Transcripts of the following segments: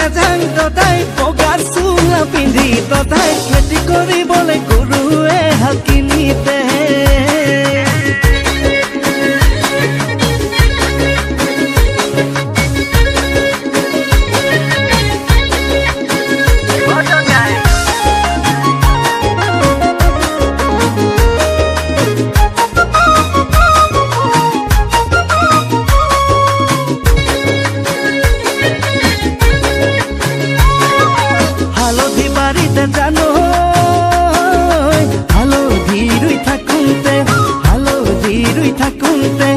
নাযাং ততাই বগা চোলা পিন্ধি ততাই খেতি কৰিবলৈ গৰুৱে হাল কিনিতে জানো হালধি ৰুই থাকোঁতে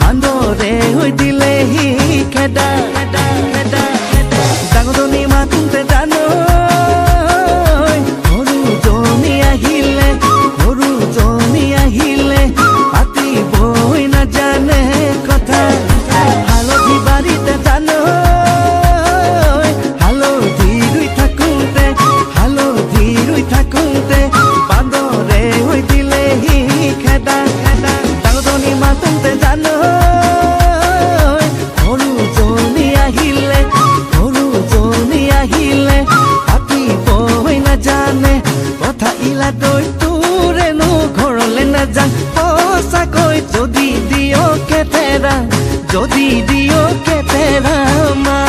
বান্দৰে হৈ দিলেহি খেদা ডাঙৰজনী মাতোঁতে জানো সৰুজনী আহিলে পাতিবই নাজানে কথা হালধি বাৰীতে জানো থাকোঁতে বান্দৰে হৈ দিলেহি খেদা ডাঙৰজনী মাতোঁতে জানো সৰুজনী আহিলে পাতিবই নাজানে কথা ইলা দৈ তোৰেনো ঘৰলে নাযাং সঁচাকৈ যদি দিয় কেতেৰা মা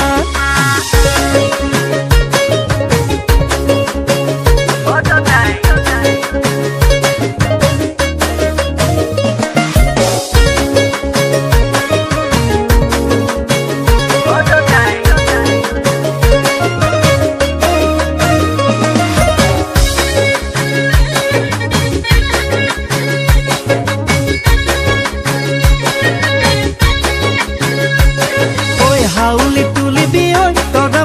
হাউলি তুলিবি ঐ তৰা